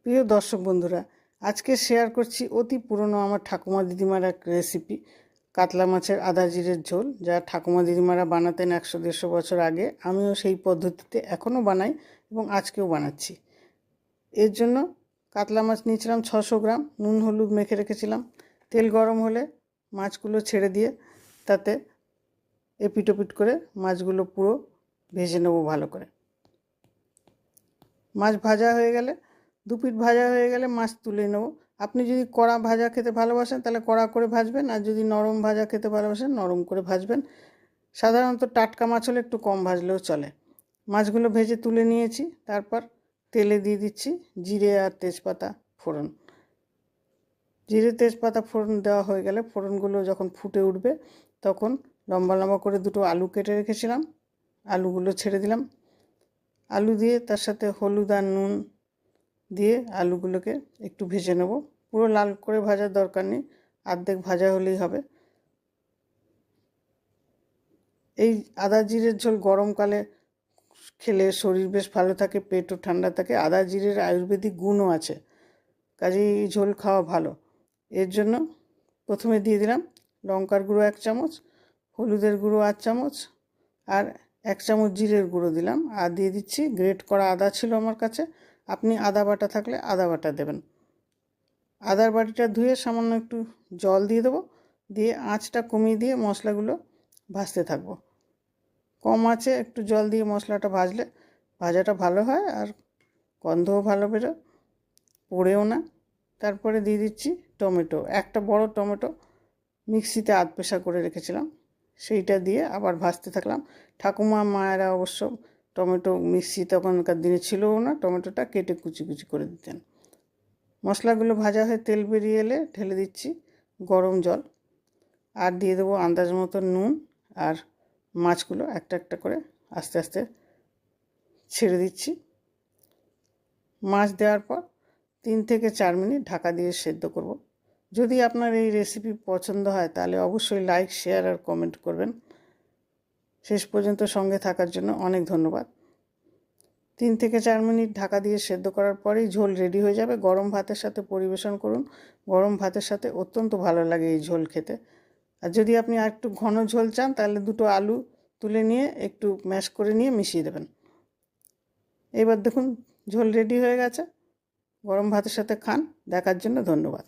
প্রিয় দর্শক বন্ধুরা, আজকে শেয়ার করছি অতি পুরনো আমার ঠাকুমা দিদিমার এক রেসিপি, কাতলা মাছের আদা জিরের ঝোল, যা ঠাকুমা দিদিমারা বানাতেন 100-150 বছর আগে। আমিও সেই পদ্ধতিতে এখনও বানাই এবং আজকেও বানাচ্ছি। এর জন্য কাতলা মাছ নিয়েছিলাম 600 গ্রাম, নুন হলুদ মেখে রেখেছিলাম। তেল গরম হলে মাছগুলো ছেড়ে দিয়ে তাতে এপিট ওপিট করে মাছগুলো পুরো ভেজে নেব ভালো করে। মাছ ভাজা হয়ে গেলে, দুপিট ভাজা হয়ে গেলে মাছ তুলে নেব। আপনি যদি কড়া ভাজা খেতে ভালোবাসেন তাহলে কড়া করে ভাজবেন, আর যদি নরম ভাজা খেতে ভালোবাসেন নরম করে ভাজবেন। সাধারণত টাটকা মাছ হলে একটু কম ভাজলেও চলে। মাছগুলো ভেজে তুলে নিয়েছি। তারপর তেলে দিয়ে দিচ্ছি জিরে আর তেজপাতা ফোড়ন। জিরে তেজপাতা ফোড়ন দেওয়া হয়ে গেলে, ফোড়নগুলো যখন ফুটে উঠবে তখন লম্বা লম্বা করে দুটো আলু কেটে রেখেছিলাম, আলুগুলো ছেড়ে দিলাম। আলু দিয়ে তার সাথে হলুদ আর নুন দিয়ে আলুগুলোকে একটু ভেজে নেব। পুরো লাল করে ভাজার দরকার নেই, অর্ধেক ভাজা হলেই হবে। এই আদা জিরের ঝোল গরমকালে খেলে শরীর বেশ ভালো থাকে, পেটও ঠান্ডা থাকে। আদা জিরের আয়ুর্বেদিক গুণও আছে, কাজেই এই ঝোল খাওয়া ভালো। এর জন্য প্রথমে দিয়ে দিলাম লঙ্কার গুঁড়ো 1 চামচ, হলুদের গুঁড়ো 1 চামচ, আর 1 চামচ জিরের গুঁড়ো দিলাম। আর দিয়ে দিচ্ছি গ্রেট করা আদা ছিল আমার কাছে, আপনি আদা বাটা থাকলে আদা বাটা দেবেন। আদার বাটিটা ধুয়ে সামান্য একটু জল দিয়ে দেবো, দিয়ে আঁচটা কমিয়ে দিয়ে মশলাগুলো ভাজতে থাকবো। কম আঁচে একটু জল দিয়ে মশলাটা ভাজলে ভাজাটা ভালো হয় আর গন্ধও ভালো বেরো, পড়েও না। তারপরে দিয়ে দিচ্ছি টমেটো, একটা বড় টমেটো মিক্সিতে আধ পেশা করে রেখেছিলাম, সেইটা দিয়ে আবার ভাজতে থাকলাম। ঠাকুমা মায়েরা অবশ্য টমেটো মিক্সি তখনকার দিনে ছিলও না, টমেটোটা কেটে কুচি কুচি করে দিতেন। মশলাগুলো ভাজা হয়ে তেল বেরিয়ে এলে ঢেলে দিচ্ছি গরম জল, আর দিয়ে দেবো আন্দাজ মতো নুন, আর মাছগুলো একটা একটা করে আস্তে আস্তে ছেড়ে দিচ্ছি। মাছ দেওয়ার পর 3 থেকে 4 মিনিট ঢাকা দিয়ে সেদ্ধ করব। যদি আপনার এই রেসিপি পছন্দ হয় তাহলে অবশ্যই লাইক, শেয়ার আর কমেন্ট করবেন। শেষ পর্যন্ত সঙ্গে থাকার জন্য অনেক ধন্যবাদ। 3 থেকে 4 মিনিট ঢাকা দিয়ে সেদ্ধ করার পরেই ঝোল রেডি হয়ে যাবে। গরম ভাতের সাথে পরিবেশন করুন, গরম ভাতের সাথে অত্যন্ত ভালো লাগে এই ঝোল খেতে। আর যদি আপনি আর একটু ঘন ঝোল চান তাহলে দুটো আলু তুলে নিয়ে একটু ম্যাশ করে নিয়ে মিশিয়ে দেবেন। এবার দেখুন ঝোল রেডি হয়ে গেছে। গরম ভাতের সাথে খান। দেখার জন্য ধন্যবাদ।